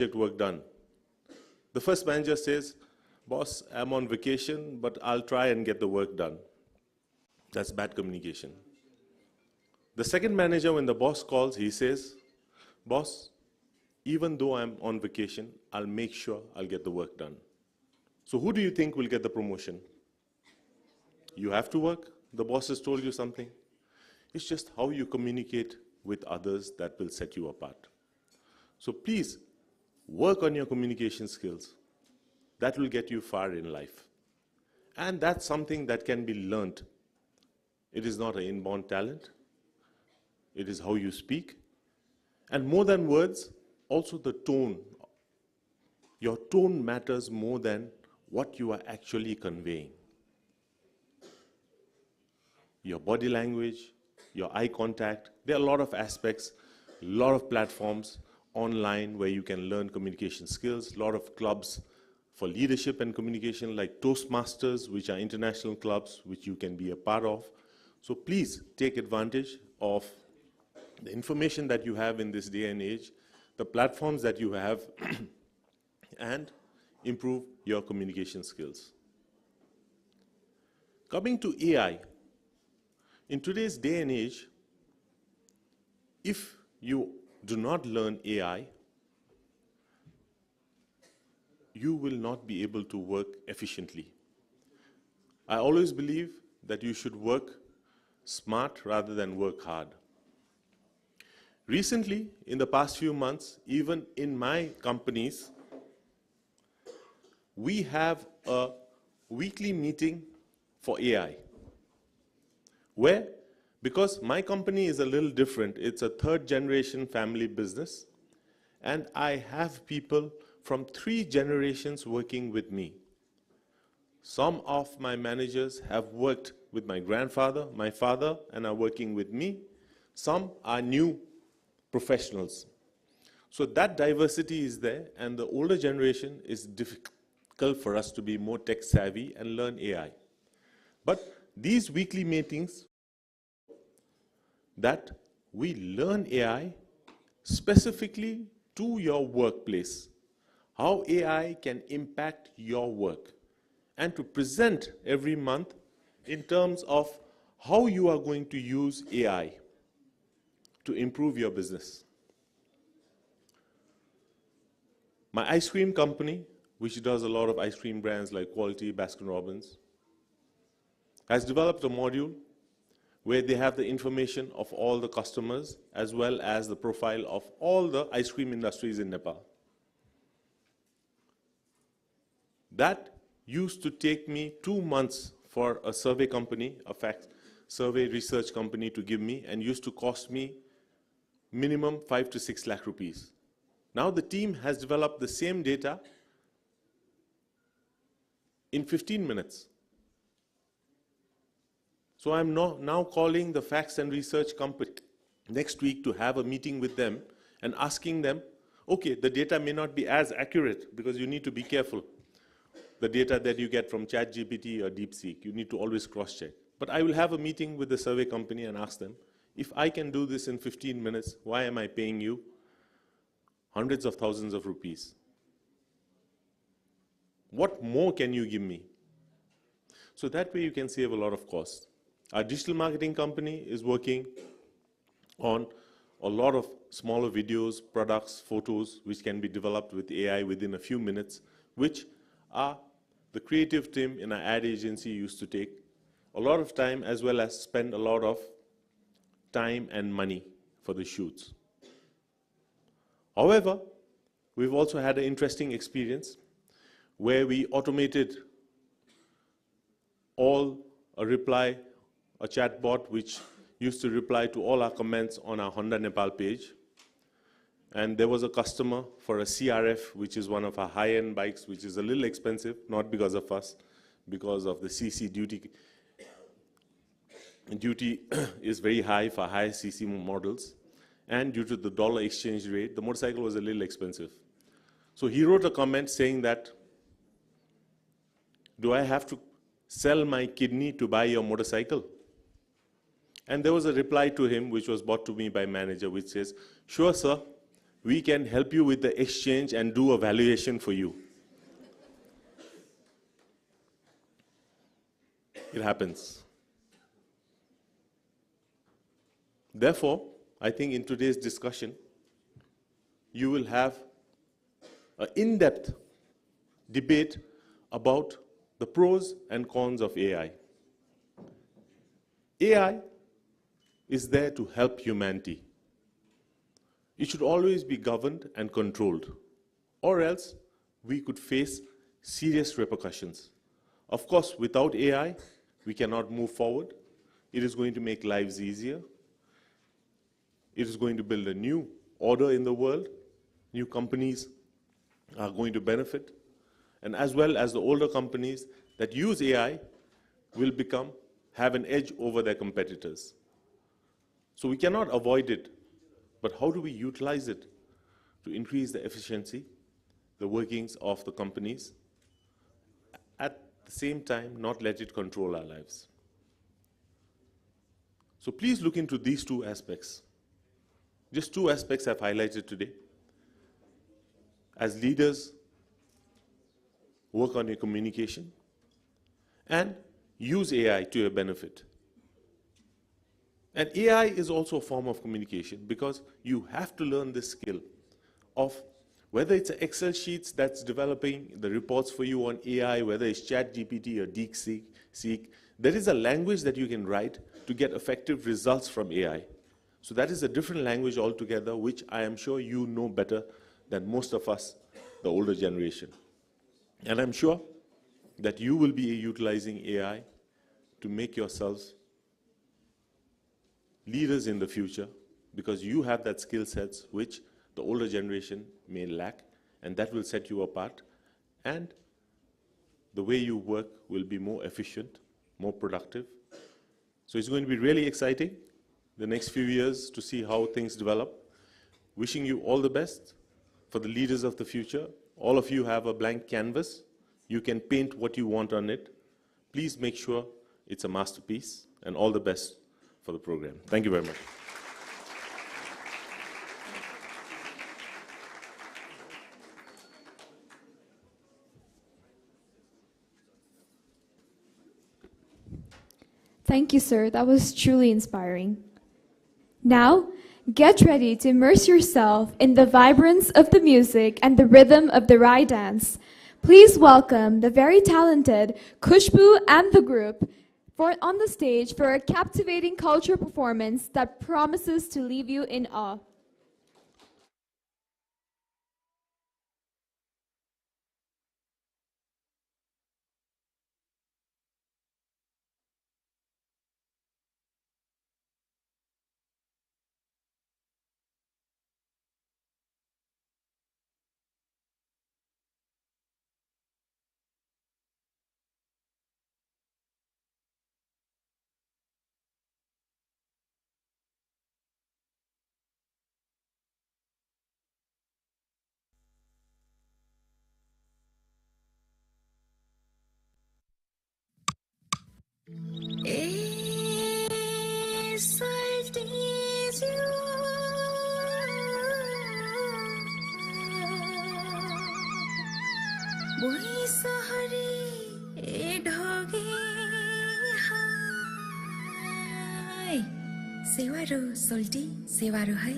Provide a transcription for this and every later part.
project work done. The first manager says, boss, I'm on vacation, but I'll try and get the work done. That's bad communication. The second manager, when the boss calls, he says, boss, even though I'm on vacation, I'll make sure I'll get the work done. So who do you think will get the promotion? You have to work. The boss has told you something. It's just how you communicate with others that will set you apart. So please, work on your communication skills. That will get you far in life. And that's something that can be learned. It is not an inborn talent. It is how you speak. And more than words, also the tone. Your tone matters more than what you are actually conveying. Your body language, your eye contact, there are a lot of aspects, a lot of platforms online where you can learn communication skills, a lot of clubs for leadership and communication like Toastmasters, which are international clubs which you can be a part of. So please take advantage of the information that you have in this day and age, the platforms that you have, and improve your communication skills. Coming to AI, in today's day and age, if you do not learn AI, you will not be able to work efficiently. I always believe that you should work smart rather than work hard. Recently, in the past few months, even in my companies, we have a weekly meeting for AI. Where? Because my company is a little different. It's a third-generation family business, and I have people from 3 generations working with me. Some of my managers have worked with my grandfather, my father, and are working with me. Some are new professionals. So that diversity is there, and the older generation is difficult for us to be more tech-savvy and learn AI. But these weekly meetings, that we learn AI specifically to your workplace, how AI can impact your work, and to present every month in terms of how you are going to use AI to improve your business. My ice cream company, which does a lot of ice cream brands like Quality, Baskin-Robbins, has developed a module where they have the information of all the customers as well as the profile of all the ice cream industries in Nepal. That used to take me 2 months for a survey company, a fact survey research company to give me, and used to cost me minimum 5 to 6 lakh rupees. Now the team has developed the same data in 15 minutes. So I'm now calling the facts and research company next week to have a meeting with them and asking them, okay, the data may not be as accurate because you need to be careful. The data that you get from ChatGPT or DeepSeek, you need to always cross-check. But I will have a meeting with the survey company and ask them, if I can do this in 15 minutes, why am I paying you hundreds of thousands of rupees? What more can you give me? So that way you can save a lot of costs. Our digital marketing company is working on a lot of smaller videos, products, photos, which can be developed with AI within a few minutes, which are the creative team in our ad agency used to take a lot of time as well as spend a lot of time and money for the shoots. However, we've also had an interesting experience where we automated a chatbot which used to reply to all our comments on our Honda Nepal page. And there was a customer for a CRF, which is one of our high-end bikes, which is a little expensive, not because of us, because of the CC duty. Duty is very high for high CC models. And due to the dollar exchange rate, the motorcycle was a little expensive. So he wrote a comment saying that, do I have to sell my kidney to buy your motorcycle? And there was a reply to him, which was brought to me by manager, which says, sure, sir, we can help you with the exchange and do a valuation for you. It happens. Therefore, I think in today's discussion, you will have an in-depth debate about the pros and cons of AI. AI is there to help humanity. It should always be governed and controlled, or else we could face serious repercussions. Of course, without AI, we cannot move forward. It is going to make lives easier. It is going to build a new order in the world. New companies are going to benefit. And as well as the older companies that use AI will have an edge over their competitors. So we cannot avoid it. But how do we utilize it to increase the efficiency, the workings of the companies, at the same time not let it control our lives? So please look into these two aspects. Just two aspects I've highlighted today. As leaders, work on your communication and use AI to your benefit. And AI is also a form of communication because you have to learn this skill of whether it's Excel sheets that's developing the reports for you on AI, whether it's ChatGPT or DeepSeek, there is a language that you can write to get effective results from AI. So that is a different language altogether, which I am sure you know better than most of us, the older generation. And I'm sure that you will be utilizing AI to make yourselves leaders in the future because you have that skill sets which the older generation may lack, and that will set you apart. And the way you work will be more efficient, more productive. So it's going to be really exciting the next few years to see how things develop. Wishing you all the best for the leaders of the future. All of you have a blank canvas. You can paint what you want on it. Please make sure it's a masterpiece, and all the best for the program. Thank you very much. Thank you, sir. That was truly inspiring. Now, get ready to immerse yourself in the vibrance of the music and the rhythm of the Rai dance. Please welcome the very talented Khushbu and the group on the stage for a captivating cultural performance that promises to leave you in awe. Sewaru solti sewaru hai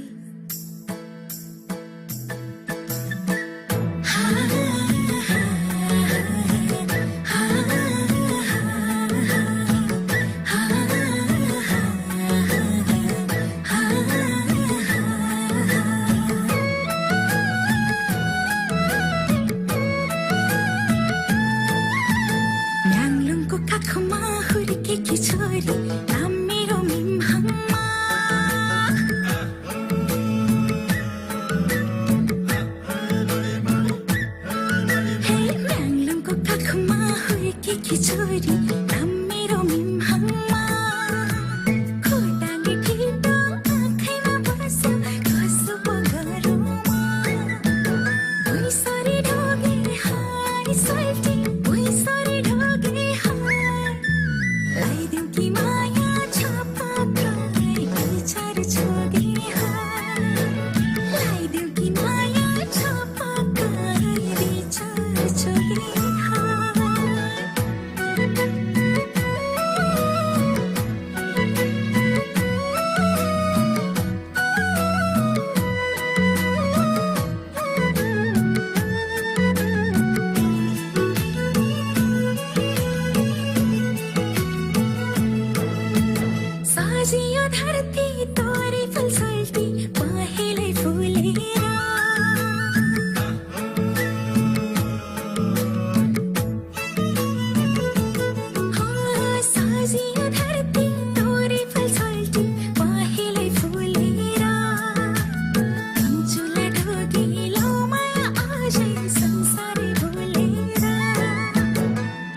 Nanglungko kakhma hurike ki chori amiro mim hamma चाहिँ संसारै भुलेर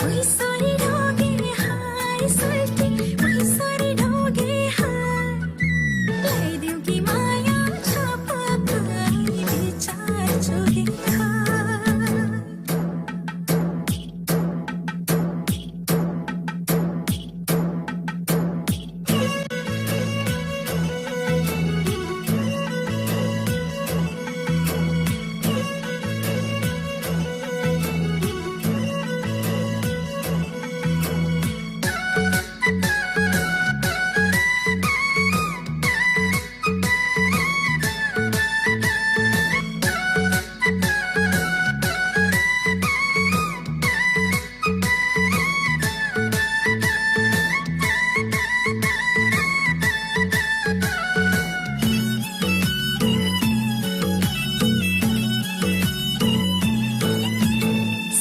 भुइँसरी ढोगे हाय सोल्टी भुइँसरी ढोगे हाय ल्याइदेऊ कि माया छपकाई विचार जोगे हाय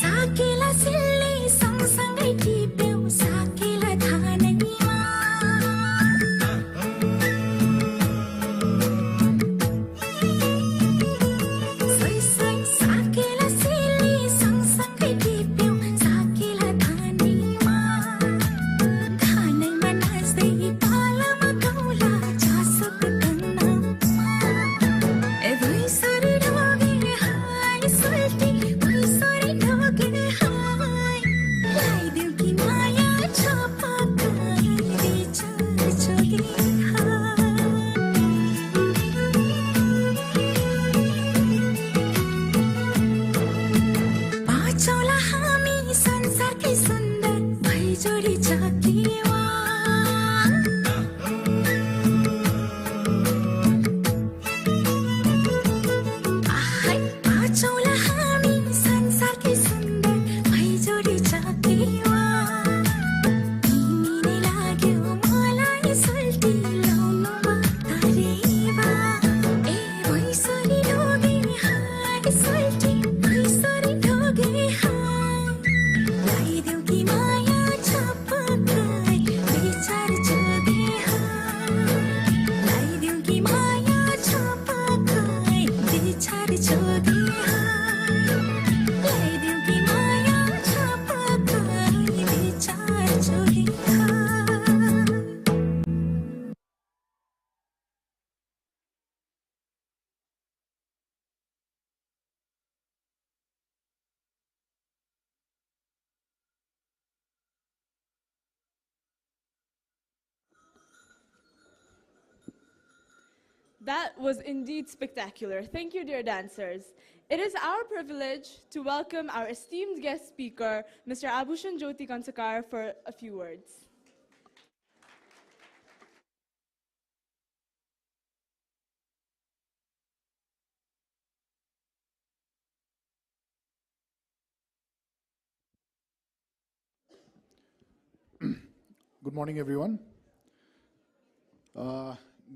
साकेला सिल्ली सँगसँगै टिप्यौ साकेला धानैमा सोइ सोइ साकेला सिल्ली सँगसँगै टिप्यौ साकेला धानैमा धानैमा नाच्दै पालामा गाउँला झाँसोको टन्नामा ए भुइँसरी ढोगे हाय सोल्टी भुइँसरी ढोगे हाय ल्याइदेऊ कि माया छपकाई विचार जोगे हाय पाँचौँला हामी संसारकै सुन्दर भैजोडी जाकेवा आहै पाँचौँला हामी संसारकै सुन्दर भैजोडी जाकेवा तिमी नै लाग्यौ मलाई सोल्टी लाउनुमा तरेवा ए भुइँसरी ढोगे हाय सोल्टी भुइँसरी ढोगे हाय ल्याइदेऊ कि माया छपकाई विचार जोगे हाय ल्याइदेऊ कि माया छपकाई विचार जोगे हाय ल्याइदेऊ कि माया छपकाई विचार जोगे हाय That was indeed spectacular. Thank you, dear dancers. It is our privilege to welcome our esteemed guest speaker, Mr. Abhushan Jyoti Kansakar, for a few words. Good morning, everyone.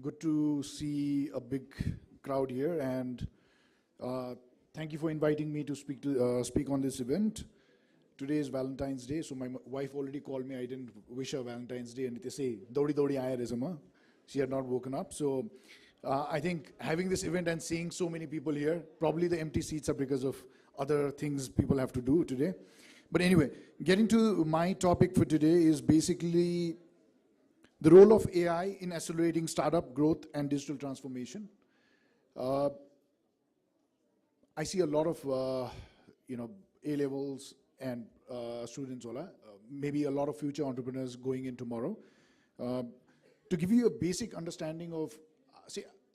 Good to see a big crowd here, and thank you for inviting me to speak on this event. Today is Valentine's Day, so my wife already called me. I didn't wish her Valentine's Day, and they say "Dodi dodi aaya resama." She had not woken up, so I think having this event and seeing so many people here, probably the empty seats are because of other things people have to do today. But anyway, getting to my topic for today is basically the role of AI in accelerating startup growth and digital transformation. I see a lot of A levels and students, maybe a lot of future entrepreneurs going in tomorrow. To give you a basic understanding of,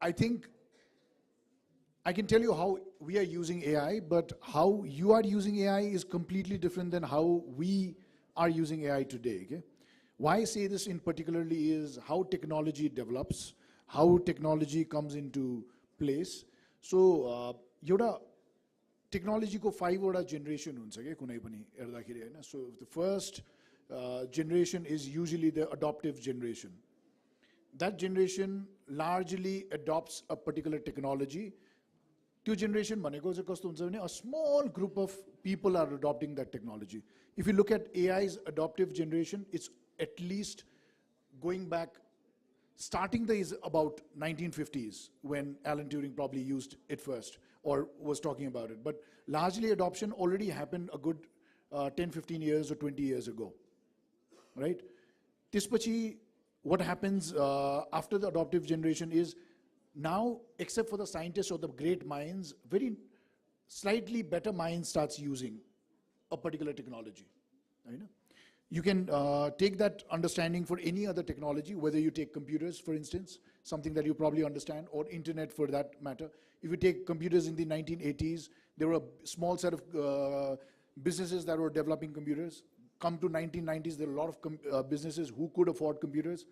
I think I can tell you how we are using AI, but how you are using AI is completely different than how we are using AI today. Okay? Why I say this in particularly is how technology develops, how technology comes into place. So, technology ko 5 generation huncha ke kunai pani herdakheri haina. So the first generation is usually the adoptive generation. That generation largely adopts a particular technology. Two generation bhaneko chai kasto huncha bhane a small group of people are adopting that technology. If you look at AI's adoptive generation, it's at least going back, starting is about 1950s when Alan Turing probably used it first. or was talking about it. But largely adoption already happened a good 10, 15 years or 20 years ago, right? Tispachi, what happens after the adoptive generation is now, except for the scientists or the great minds, very slightly better minds starts using a particular technology. Right? You can take that understanding for any other technology, whether you take computers, for instance, something that you probably understand, or internet for that matter. If you take computers in the 1980s, there were a small set of businesses that were developing computers. Come to 1990s, there were a lot of businesses who could afford computers.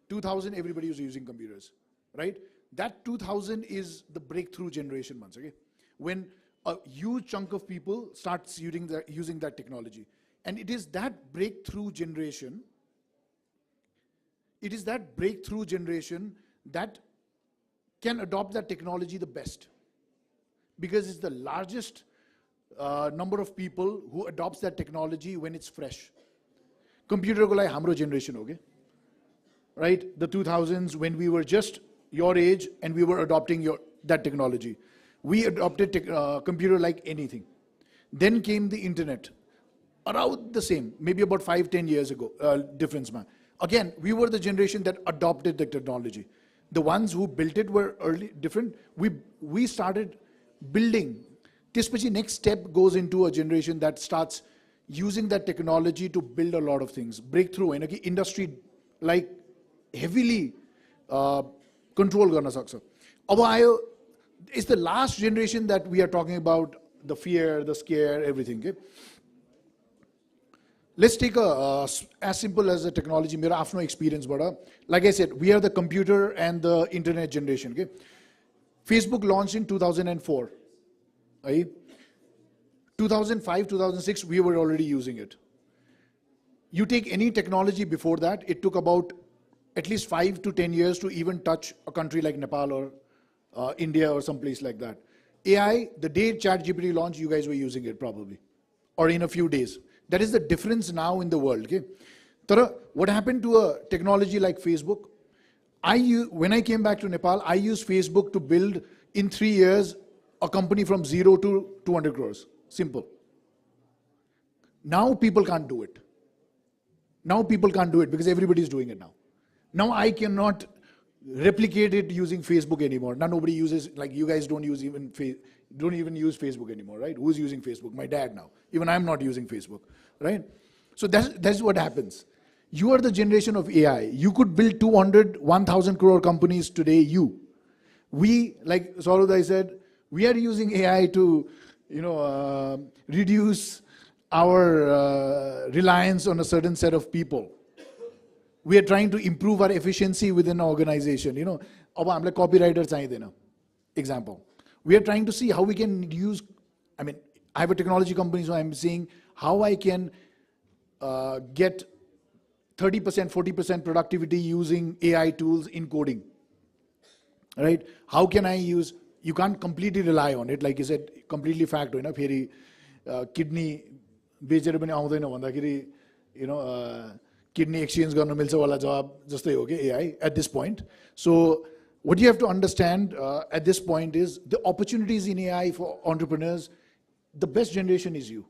2000, everybody was using computers, right? That 2000 is the breakthrough generation months, okay? When a huge chunk of people starts using that technology. And it is that breakthrough generation, that can adopt that technology the best. Because it's the largest number of people who adopts that technology when it's fresh. Computer ko lai hamro generation okay? Right? The 2000s, when we were just your age and we were adopting that technology. We adopted computer like anything. Then came the internet. Around the same, maybe about 5-10 years ago, difference. Again, we were the generation that adopted the technology. The ones who built it were early, different. We started building. Tispachi next step goes into a generation that starts using that technology to build a lot of things. Breakthrough, industry like heavily control garna sakcha. Aba ayo, it's the last generation that we are talking about, the fear, the scare, everything. Okay? Let's take as simple as a technology, mera afno experience bada. Like I said, we are the computer and the internet generation. Okay? Facebook launched in 2004. Right? 2005, 2006, we were already using it. You take any technology before that, it took about at least 5 to 10 years to even touch a country like Nepal or India or some place like that. AI, the day ChatGPT launched, you guys were using it probably, or in a few days. That is the difference now in the world. Okay? Tara, what happened to a technology like Facebook? When I came back to Nepal, I used Facebook to build in 3 years a company from 0 to 200 crores. Simple. Now people can't do it. Now people can't do it because everybody is doing it now. Now I cannot replicate it using Facebook anymore. Now nobody uses, like you guys don't even use Facebook anymore, right? Who's using Facebook? My dad now. Even I'm not using Facebook, right? So that's what happens. You are the generation of AI. You could build 200, 1,000 crore companies today, We, like Saurabh said, we are using AI to, reduce our reliance on a certain set of people. We are trying to improve our efficiency within our organization. Aba hamlai copywriter chahidaina. Example. We are trying to see how we can use, I have a technology company, so I'm seeing how I can get 30%, 40% productivity using AI tools in coding. Right? How can I use, you can't completely rely on it, like you said, completely fact, kidney, बेचेर पनि आउँदैन भन्दाखेरि kidney exchange गर्न मिल्छ वाला जवाब जस्तै हो के AI at this point. So what you have to understand at this point is the opportunities in AI for entrepreneurs, the best generation is you.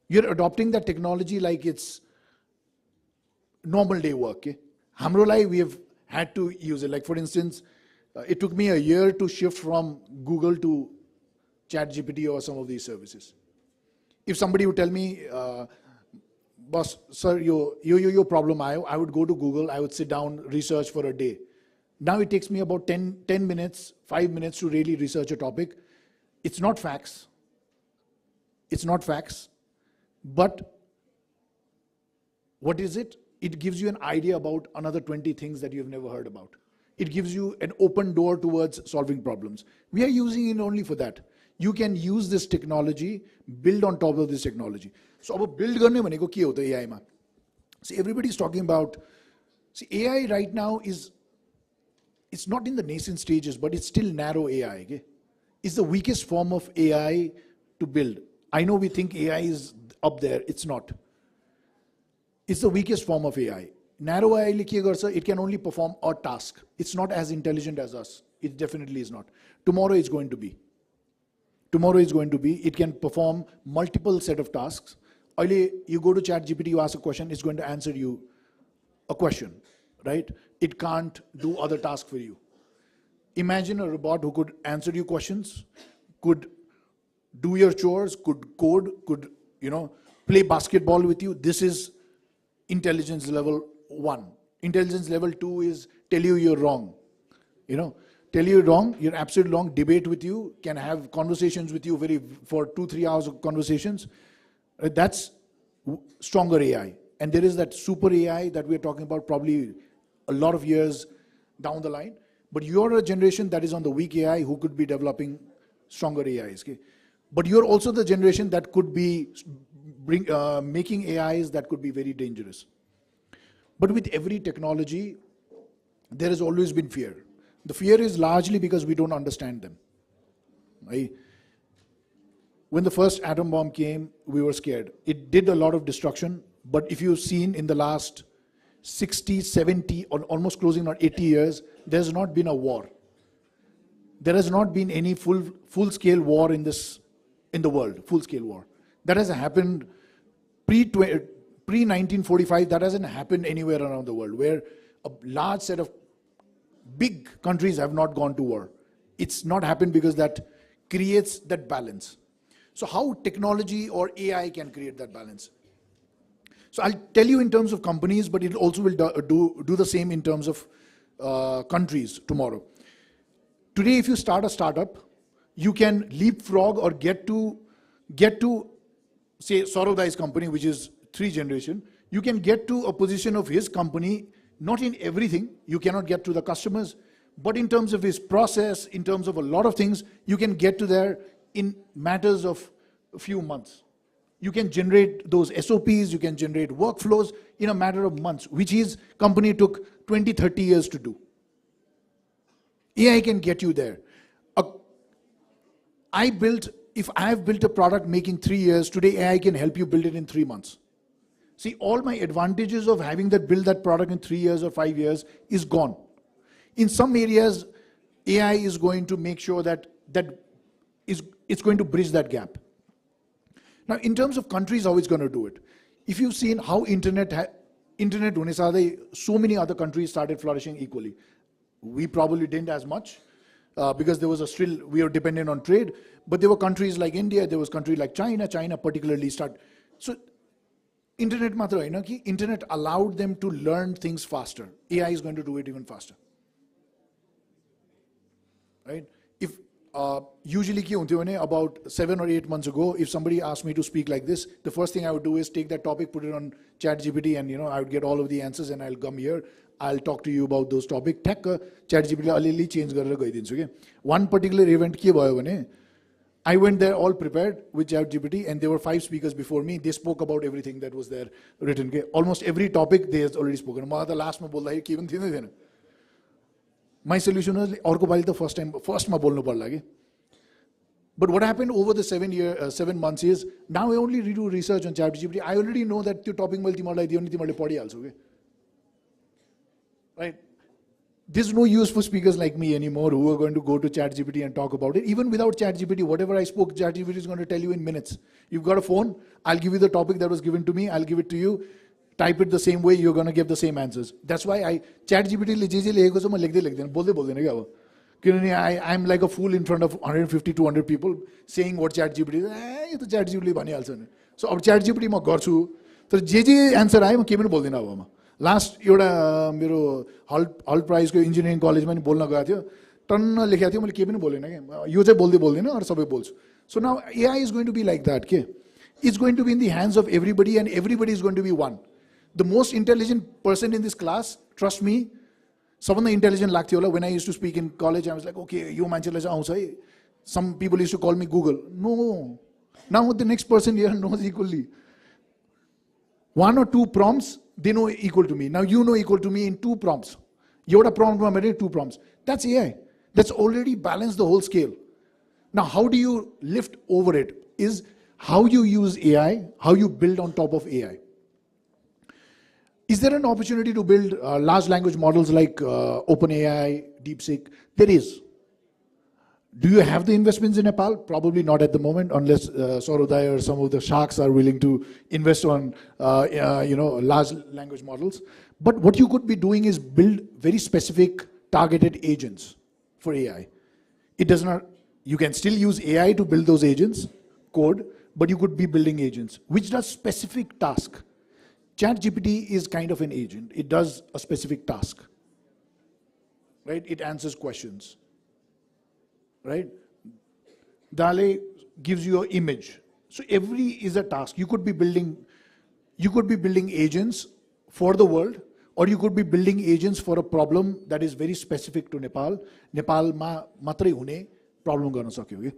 You're adopting that technology like it's normal day work. Okay? Hamro lai, we have had to use it. Like for instance, it took me a year to shift from Google to ChatGPT or some of these services. If somebody would tell me, boss, sir, your problem, I would go to Google, I would sit down, research for a day. Now it takes me about 10 minutes, 5 minutes to really research a topic. It's not facts. It's not facts. But what is it? It gives you an idea about another 20 things that you've never heard about. It gives you an open door towards solving problems. We are using it only for that. You can use this technology, build on top of this technology. So, build garne bhaneko ke ho ta AI ma? See, everybody's talking about, see, AI right now it's not in the nascent stages, but it's still narrow AI. Okay? It's the weakest form of AI to build. I know we think AI is up there. It's not. It's the weakest form of AI. Narrow AI, it can only perform a task. It's not as intelligent as us. It definitely is not. Tomorrow it's going to be. tomorrow is going to be, it can perform multiple set of tasks. Early, you go to ChatGPT, you ask a question, it's going to answer you a question, right? It can't do other tasks for you. Imagine a robot who could answer you questions, could do your chores, could code, could, play basketball with you. This is intelligence level 1. Intelligence level 2 is tell you you're wrong. Tell you you're wrong, you're absolutely wrong, debate with you, can have conversations with you for 2-3 hours of conversations. That's stronger AI. And there is that super AI that we're talking about probably a lot of years down the line. But you're a generation that is on the weak AI who could be developing stronger AIs. Okay? But you're also the generation that could be making AIs that could be very dangerous. But with every technology, there has always been fear. The fear is largely because we don't understand them. Right? When the first atom bomb came, we were scared. It did a lot of destruction, but if you've seen in the last 60, 70, or almost closing on 80 years, there's not been a war. There has not been any full-scale war in the world, full-scale war. That has happened pre-1945, that hasn't happened anywhere around the world, where a large set of big countries have not gone to war. It's not happened because that creates that balance. So how technology or AI can create that balance? So I'll tell you in terms of companies, but it also will do the same in terms of countries tomorrow. Today, if you start a startup, you can leapfrog or get to say Saurav Dai's company, which is 3 generation. You can get to a position of his company, not in everything, you cannot get to the customers, but in terms of his process, in terms of a lot of things, you can get to there in matters of a few months. You can generate those SOPs, you can generate workflows in a matter of months, which his company took 20, 30 years to do. AI can get you there. If I have built a product making 3 years, today AI can help you build it in 3 months. See, all my advantages of having build that product in 3 years or 5 years is gone. In some areas, AI is going to make sure that it's going to bridge that gap. Now, in terms of countries, how it's going to do it? If you've seen how internet hone sathai, so many other countries started flourishing equally. We probably didn't as much because there was we are dependent on trade, but there were countries like India, there was countries like China particularly started. So, internet matra haina ki internet allowed them to learn things faster. AI is going to do it even faster. Right? If usually about 7 or 8 months ago, if somebody asked me to speak like this, the first thing I would do is take that topic, put it on ChatGPT, and I would get all of the answers, and I'll come here. I'll talk to you about those topics. ChatGPT alili change garera gaidinchu ke. One particular event ke bhayo bhane, I went there all prepared with ChatGPT, and there were 5 speakers before me. They spoke about everything that was there written. Ke. Almost every topic they has already spoken. Ma the last ma bolda ke even thina thina. My solution was orko pali the first ma bolnu parla ke. But what happened over the 7 months is, now I only do research on ChatGPT. I already know that the topic mal timarlai diyo ni timarle padi halchau ke. Right? There's no use for speakers like me anymore who are going to go to ChatGPT and talk about it. Even without ChatGPT, whatever I spoke, ChatGPT is going to tell you in minutes. You've got a phone, I'll give you the topic that was given to me, I'll give it to you. Type it the same way, you're going to give the same answers. That's why ChatGPT le je leheko cha ma lekhde bolde kya ho. I'm like a fool in front of 150, 200 people saying what ChatGPT is. ChatGPT bhanihalcha ni. So अब ChatGPT ma garchu. तर जे answer आयो म के पनि बोल्दिन अब म. Last एउटा मेरो हल प्राइजको इन्जिनियरिङ कलेजमा नि बोल्न गएको थियो. टन्न लेखेको थियो, मैले के पनि बोलेन के. यो चाहिँ बोल्दिन अरु सबै बोल्छु. So now AI is going to be like that के. It's going to be in the hands of everybody, and everybody is going to be one. The most intelligent person in this class, trust me, सबभन्दा intelligent लाग्थ्यो होला. When I used to speak in college, I was like, okay, यो मान्छेलाई चाहिँ आउँछ है. Some people used to call me Google. No. Now the next person here knows equally. 1 or 2 prompts, they know equal to me. Now you know equal to me in 2 prompts. Yoda prompt ma mere 2 prompts. That's AI. That's already balanced the whole scale. Now how do you lift over it is how you use AI, how you build on top of AI. Is there an opportunity to build large language models like OpenAI, DeepSeek? There is. Do you have the investments in Nepal? Probably not at the moment, unless Saurodaya or some of the sharks are willing to invest on large language models. But what you could be doing is build very specific targeted agents for AI. It does not. You can still use AI to build those agents, code, but you could be building agents which does specific task. ChatGPT is kind of an agent. It does a specific task, right? It answers questions, right? DALL-E gives you an image. So every is a task. You could be building agents for the world, or you could be building agents for a problem that is very specific to Nepal. Nepal ma matrai hune problem garna sakyo ke.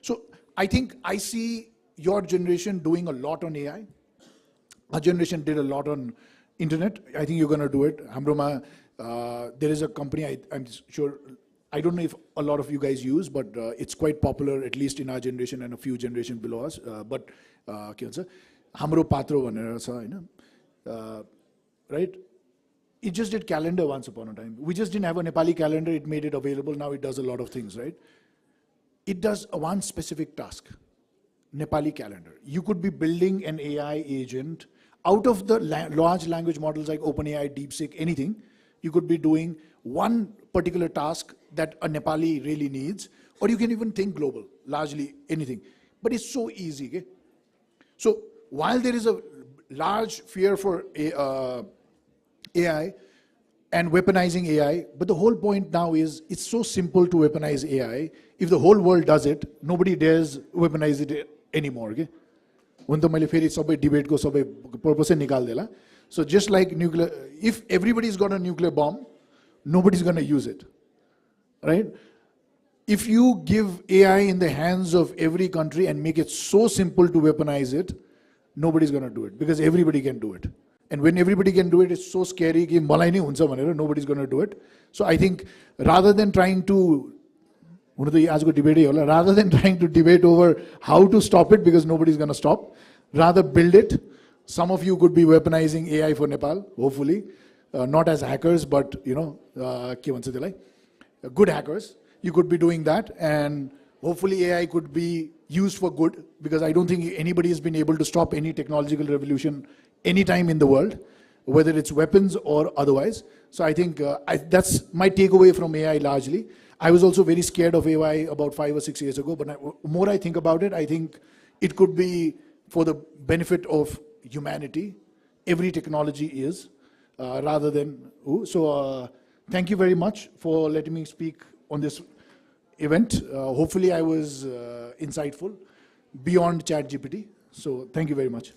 So I think I see your generation doing a lot on AI. Our generation did a lot on internet. I think you're going to do it. Hamroma, there is a company, I'm sure, I don't know if a lot of you guys use, but it's quite popular, at least in our generation and a few generations below us. But, Hamro Patro vanera, right? It just did calendar once upon a time. We just didn't have a Nepali calendar. It made it available. Now it does a lot of things, right? It does one specific task, Nepali calendar. You could be building an AI agent out of the large language models like OpenAI, DeepSeek, anything. You could be doing one particular task that a Nepali really needs, or you can even think global, largely anything. But it's so easy. Okay? So while there is a large fear for AI and weaponizing AI, but the whole point now is it's so simple to weaponize AI. If the whole world does it, nobody dares weaponize it anymore. Okay? When the debate goes, purpose nikal. So just like nuclear, if everybody's got a nuclear bomb, nobody's going to use it, right? If you give AI in the hands of every country and make it so simple to weaponize it, nobody's going to do it because everybody can do it. And when everybody can do it, it's so scary that nobody's going to do it. So I think rather than trying to debate over how to stop it because nobody's going to stop, rather build it. Some of you could be weaponizing AI for Nepal, hopefully. Not as hackers, but good hackers. You could be doing that, and hopefully AI could be used for good, because I don't think anybody has been able to stop any technological revolution anytime in the world, whether it's weapons or otherwise. So I think that's my takeaway from AI largely. I was also very scared of AI about 5 or 6 years ago, but more I think about it, I think it could be for the benefit of humanity. Every technology is, rather than... So thank you very much for letting me speak on this event. Hopefully I was insightful beyond ChatGPT. So thank you very much.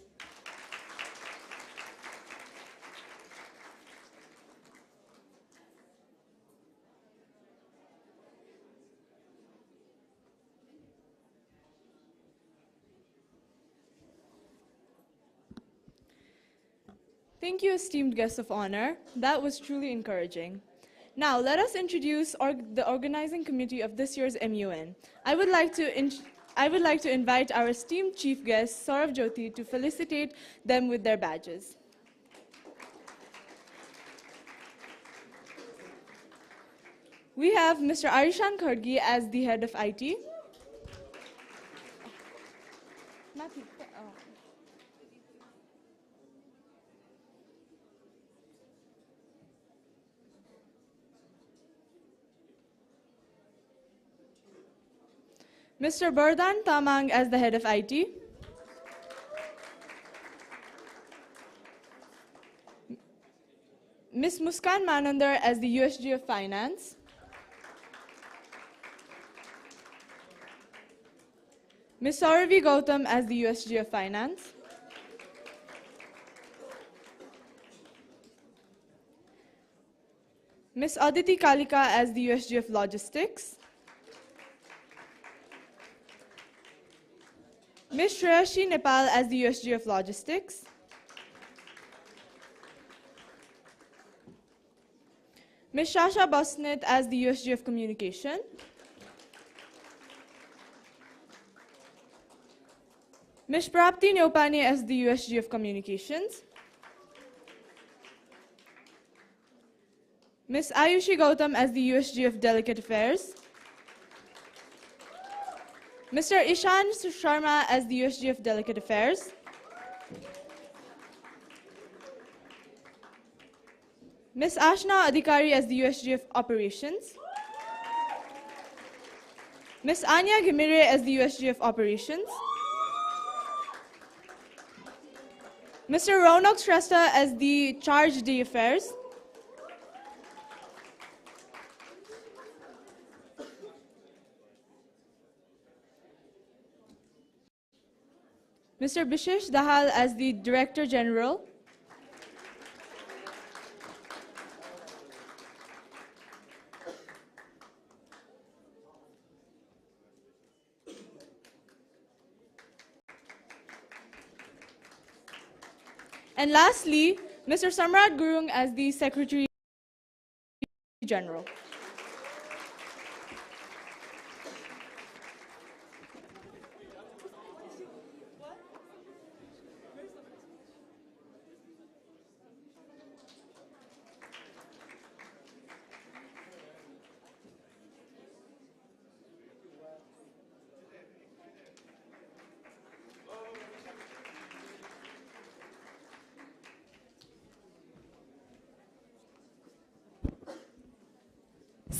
Thank you, esteemed guests of honor. That was truly encouraging. Now, let us introduce the organizing committee of this year's MUN. I would like to invite our esteemed chief guest, Saurav Jyoti, to felicitate them with their badges. We have Mr. Arishan Khargi as the head of IT. Mr. Bardhan Tamang as the head of IT. Ms. Muskan Manandar as the USG of Finance. Ms. Sauravi Gautam as the USG of Finance. Ms. Aditi Kalika as the USG of Logistics. Ms. Shreyashi Nepal as the USG of Logistics. Ms. Shasha Bosnit as the USG of Communication. Ms. Prapti Neopani as the USG of Communications. Ms. Ayushi Gautam as the USG of Delicate Affairs. Mr. Ishan Sharma as the USGF Delegate Affairs. Ms. Ashna Adhikari as the USGF Operations. Ms. Anya Gimire as the USGF Operations. Mr. Ronak Shrestha as the Charge D Affairs. Mr. Bishesh Dahal as the Director General. And lastly, Mr. Samrat Gurung as the Secretary General.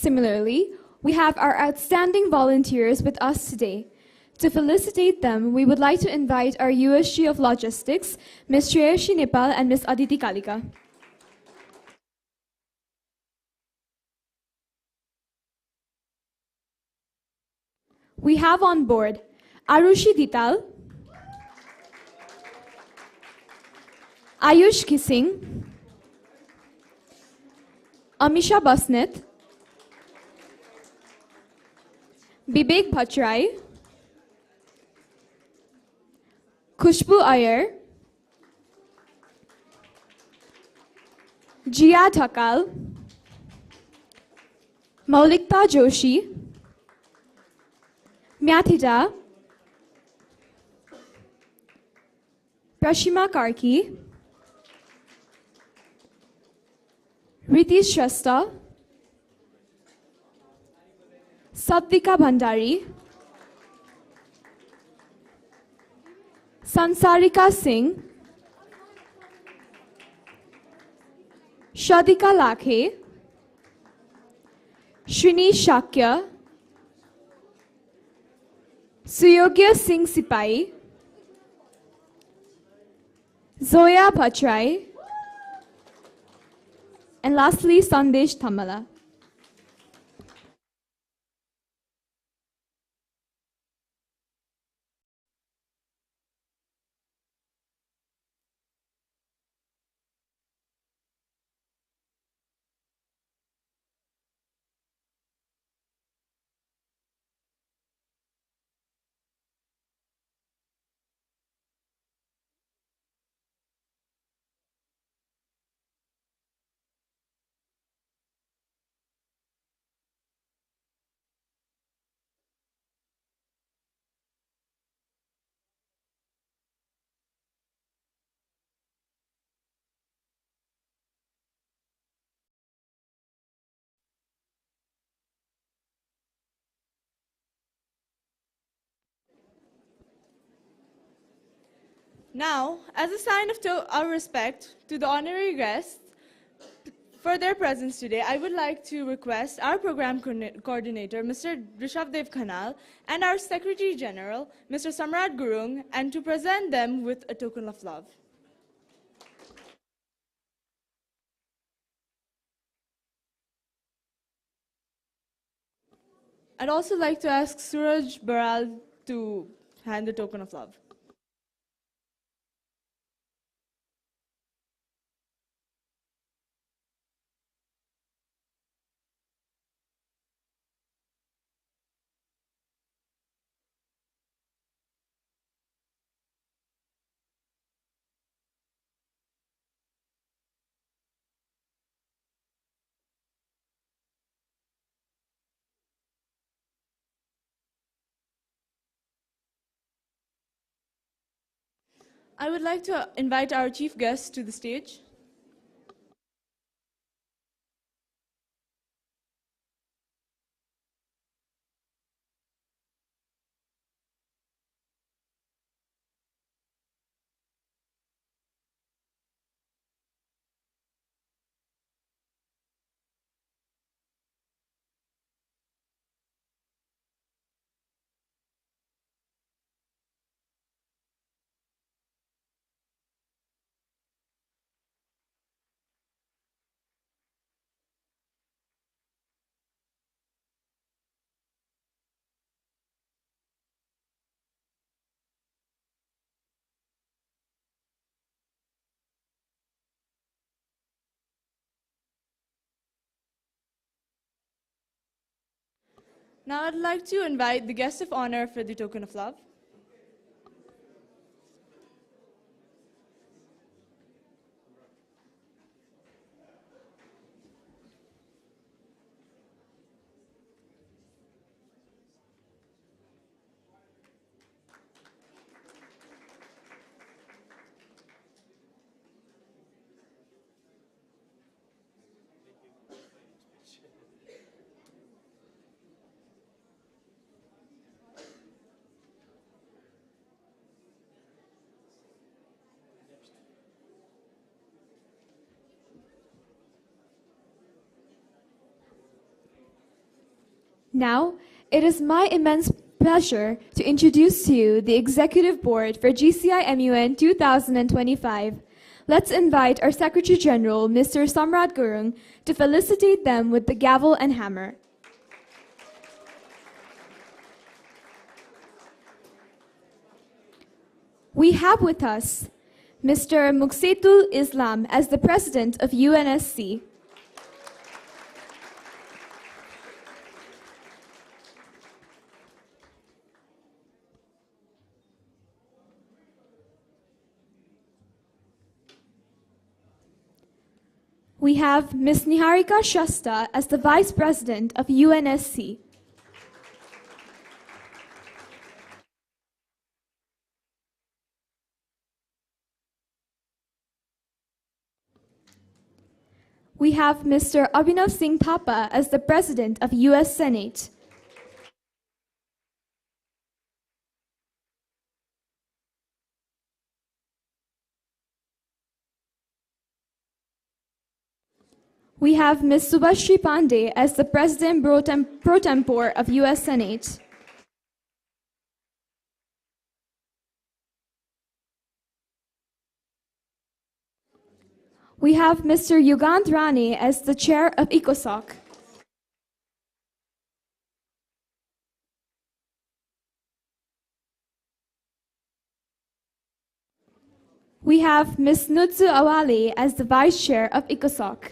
Similarly, we have our outstanding volunteers with us today. To felicitate them, we would like to invite our USG of Logistics, Ms. Shreyashi Nepal and Ms. Aditi Kalika. We have on board Arushi Dital, Ayush Kising, Amisha Basnet, Bibek Bhattrai, Khushbu Iyer, Jia Dhakal, Maulikta Joshi, Myathida, Prashima Karki, Ritish Shrestha, Satvika Bhandari, Sansarika Singh, Shadika Lakhe, Shrinesh Shakya, Suyogya Singh Sipai, Zoya Bhattrai, and lastly Sandesh Thamala. Now, as a sign of our respect to the honorary guests for their presence today, I would like to request our program coordinator, Mr. Rishabdev Khanal, and our Secretary General, Mr. Samrat Gurung, and to present them with a token of love. I'd also like to ask Suraj Baral to hand the token of love. I would like to invite our chief guest to the stage. Now I'd like to invite the guest of honor for the token of love. Now, it is my immense pleasure to introduce to you the Executive Board for GCI MUN 2025. Let's invite our Secretary General, Mr. Samrat Gurung, to felicitate them with the gavel and hammer. We have with us Mr. Muksetul Islam as the President of UNSC. We have Ms. Niharika Shasta as the Vice President of UNSC. We have Mr. Abhinav Singh Thapa as the President of US Senate. We have Ms. Subhashri Pandey as the President pro tempore of US Senate. We have Mr. Yugand Rane as the Chair of ECOSOC. We have Ms. Nutsu Awale as the Vice Chair of ECOSOC.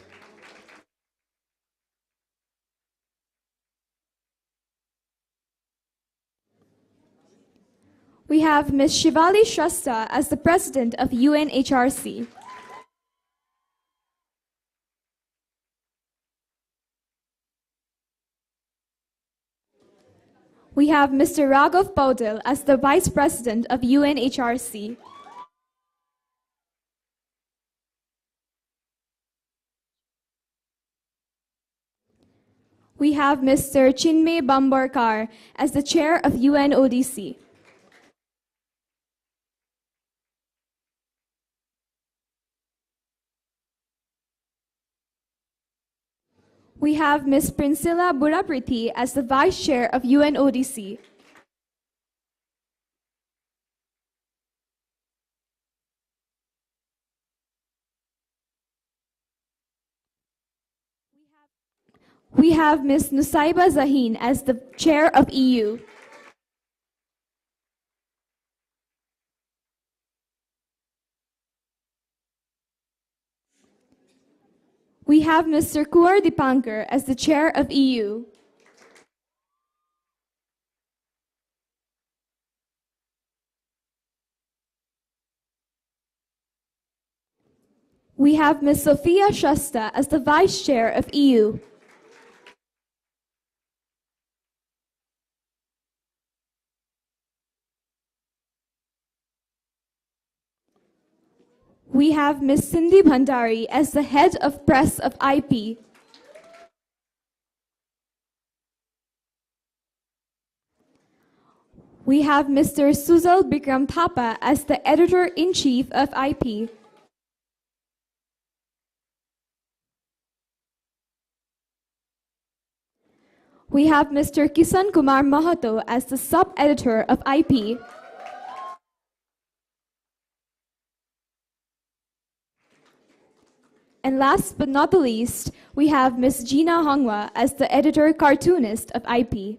We have Ms. Shivali Shasta as the President of UNHRC. We have Mr. Raghav Paudel as the Vice President of UNHRC. We have Mr. Chinmay Bambarkar as the Chair of UNODC. We have Ms. Prinsila Burapriti as the Vice Chair of UNODC. We have Ms. Nusaiba Zahin as the Chair of EU. We have Mr. Kuar Dipankar as the Chair of EU. We have Ms. Sophia Shasta as the Vice Chair of EU. We have Ms. Cindy Bhandari as the Head of Press of IP. We have Mr. Sujal Bikram Thapa as the Editor-in-Chief of IP. We have Mr. Kisan Kumar Mahato as the Sub-Editor of IP. And last but not the least, we have Ms. Gina Hongwa as the Editor-Cartoonist of IP.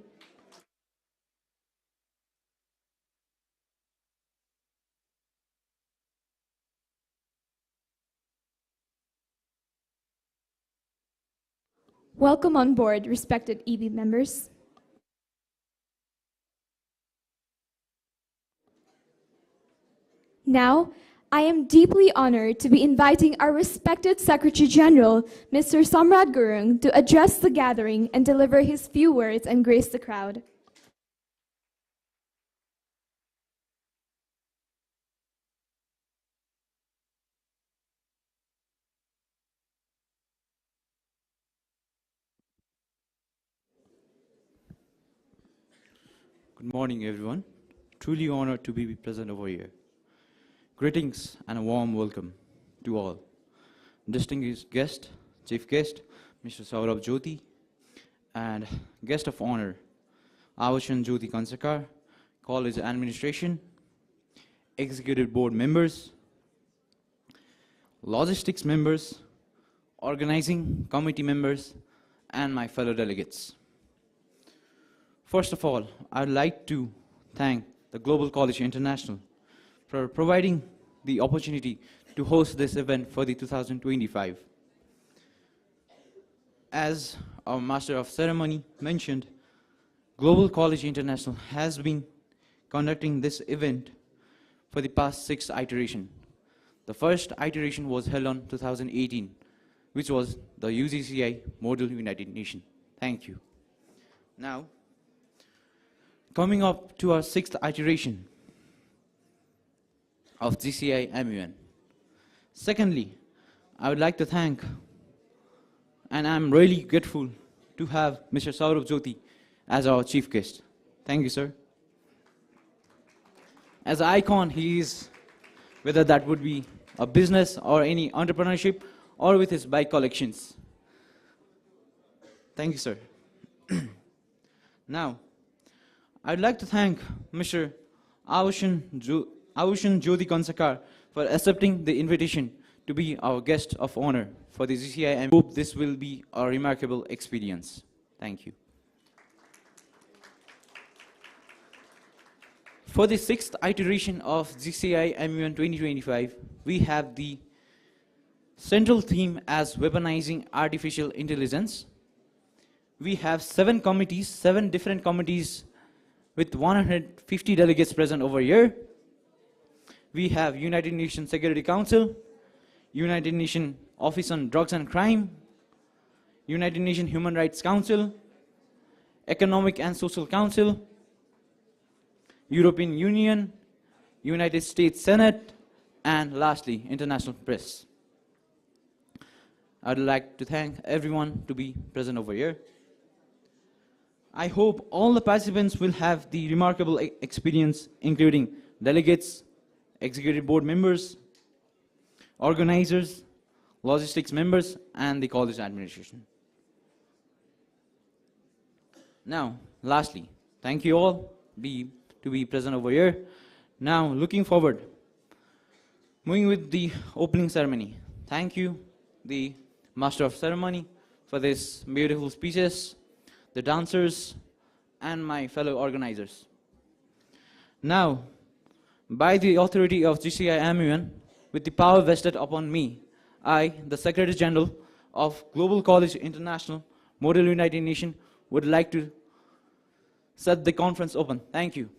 Welcome on board, respected EB members. Now, I am deeply honored to be inviting our respected Secretary General, Mr. Samrat Gurung, to address the gathering and deliver his few words and grace the crowd. Good morning, everyone. Truly honored to be present over here. Greetings and a warm welcome to all. Distinguished guest, Chief Guest, Mr. Saurabh Jyoti, and Guest of Honor, Avushan Jyoti Kansakar, College Administration, Executive Board members, Logistics members, Organizing Committee members, and my fellow delegates. First of all, I'd like to thank the Global College International for providing the opportunity to host this event for the 2025. As our Master of Ceremony mentioned, Global College International has been conducting this event for the past 6 iterations. The first iteration was held on 2018, which was the UGCI Model United Nations. Thank you. Now, coming up to our 6th iteration of GCI MUN. Secondly, I would like to thank, and I'm really grateful to have Mr. Saurabh Jyoti as our chief guest. Thank you, sir. As an icon, he is, whether that would be a business or any entrepreneurship or with his bike collections. Thank you, sir. Now, I'd like to thank Mr. Avushan Jyoti Kansakar for accepting the invitation to be our guest of honor for the GCI. I hope this will be a remarkable experience. Thank you. For the 6th iteration of GCI MUN 2025, we have the central theme as weaponizing artificial intelligence. We have 7 committees, 7 different committees with 150 delegates present over here. We have United Nations Security Council, United Nations Office on Drugs and Crime, United Nations Human Rights Council, Economic and Social Council, European Union, United States Senate, and lastly, international press. I'd like to thank everyone to be present over here. I hope all the participants will have the remarkable experience, including delegates, executive board members, organizers, logistics members, and the college administration. Now, lastly, thank you all to be present over here. Now, looking forward, moving with the opening ceremony. Thank you, the Master of Ceremony, for this beautiful speeches, the dancers, and my fellow organizers. Now, by the authority of GCI MUN, with the power vested upon me, I, the Secretary General of Global College International, Model United Nations, would like to set the conference open. Thank you.